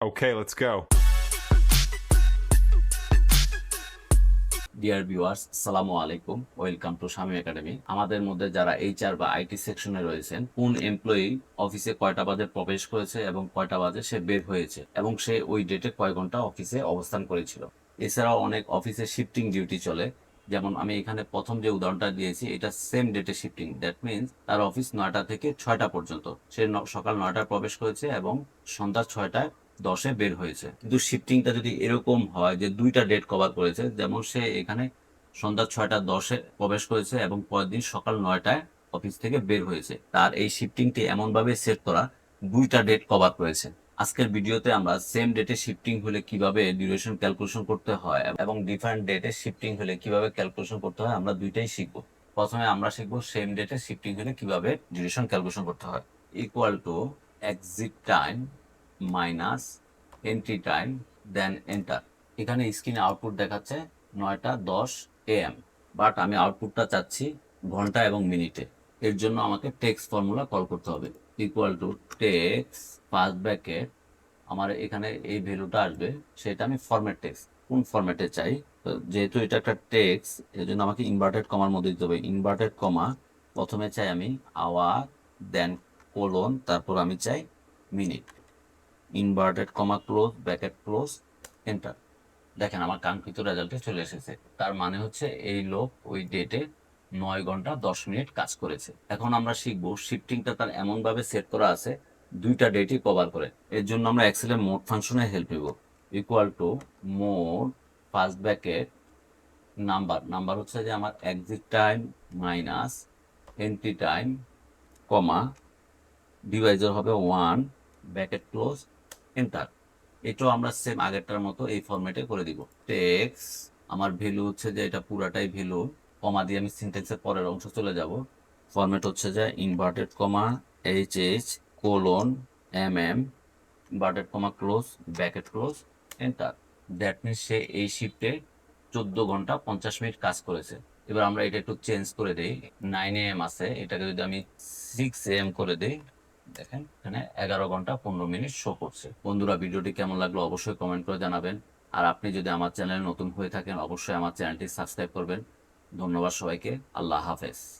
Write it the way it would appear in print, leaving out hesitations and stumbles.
Okay, let's go. Dear viewers, আসসালামু আলাইকুম। Welcome to Shamim academy. আমাদের মধ্যে যারা এইচআর বা আইটি সেকশনে রয়েছেন, কোন এমপ্লয়ি অফিসে কয়টা বাজে প্রবেশ করেছে এবং কয়টা বাজে সে বের হয়েছে এবং সে ওই ডেটে কয় ঘন্টা অফিসে অবস্থান করেছিল। এছাড়াও অনেক অফিসে শিফটিং ডিউটি চলে। যেমন আমি এখানে প্রথম যে উদাহরণটা দিয়েছি, এটা সেম ডেটে শিফটিং। দ্যাট মিনস তার অফিস 9টা থেকে 6টা পর্যন্ত। সে সকাল 9টায় প্রবেশ করেছে এবং সন্ধ্যা 6টা 10-এ বের হয়েছে। কিন্তু শিফটিংটা যদি এরকম হয় যে দুইটা ডেট কভার করেছে, যেমন সে এখানে সন্ধ্যা 6টা 10-এ প্রবেশ করেছে এবং পরের দিন সকাল 9টায় অফিস থেকে বের হয়েছে, তার এই শিফটিংটি এমনভাবে সেট করা দুইটা ডেট কভার করেছে। আজকের ভিডিওতে আমরা সেম ডেটে শিফটিং হলে কিভাবে ডিউরেশন ক্যালকুলেশন করতে হয় এবং ডিফারেন্ট ডেটে শিফটিং হলে কিভাবে ক্যালকুলেশন করতে হয় আমরা দুইটাই শিখবো। প্রথমে আমরা শিখবো সেম ডেটে শিফটিং হলে কিভাবে ডিউরেশন ক্যালকুলেশন করতে হয়। Equal to exit time minus entry time then enter. এখানে স্ক্রিনে আউটপুট দেখাচ্ছে 9টা 10 AM, বাট আমি আউটপুটটা চাচ্ছি ঘন্টা এবং মিনিটে। এর জন্য আমাকে টেক্স ফর্মুলা কল করতে হবে। Equal to text first bracket, আমার এখানে এই ভ্যালুটা আসবে, সেটা আমি ফরম্যাট টেক্স কোন ফরম্যাটে চাই। তো যেহেতু এটা একটা টেক্স, এর জন্য আমাকে ইনভার্টেড কমার মধ্যে দিতে হবে। ইনভার্টেড কমা, প্রথমে চাই আমি আওয়ার, দেন কোলন, তারপর আমি চাই minute. Inverted comma close, bracket close, enter. দেখেন আমার কাঙ্ক্ষিত রেজাল্টে চলে এসেছে। তার মানে হচ্ছে এই লোক ওই ডেটে 9 ঘন্টা 10 মিনিট কাজ করেছে। এখন আমরা শিখবো শিফটিংটা তার এমনভাবে সেট করা আছে দুইটা ডেটই কভার করে। এর জন্য আমরা এক্সেলের মোড ফাংশনে হেল্প নিব। Equal to mode first bracket number, number হচ্ছে যে আমার exit time minus entry time comma divisor হবে 1, ব্র্যাকেট ক্লোজ, এন্টার। এটাও আমরা সেম আগেরটার মতো এই ফরম্যাটে করে দিব। টেক্স আমার ভ্যালু হচ্ছে যে এটা পুরাটাই ভ্যালু, কমা দিয়ে আমি সিনট্যাক্সের পরের অংশ চলে যাব। ফরম্যাট হচ্ছে যে inverted comma H colon inverted comma close, bracket close, enter. That means সে এই শিফটে 14 ঘন্টা 50 মিনিট কাজ করেছে। এবার আমরা এটা একটু চেঞ্জ করে দিই। 9 AM আছে, এটাকে যদি আমি 6 AM করে দিই, দেখেন এখানে 11 ঘন্টা 15 মিনিট শো করছে। বন্ধুরা, ভিডিওটি কেমন লাগলো অবশ্যই কমেন্ট করে জানাবেন। আর আপনি যদি আমার চ্যানেলে নতুন হয়ে থাকেন অবশ্যই আমার চ্যানেলটি সাবস্ক্রাইব করবেন। ধন্যবাদ সবাইকে। আল্লাহ হাফেজ।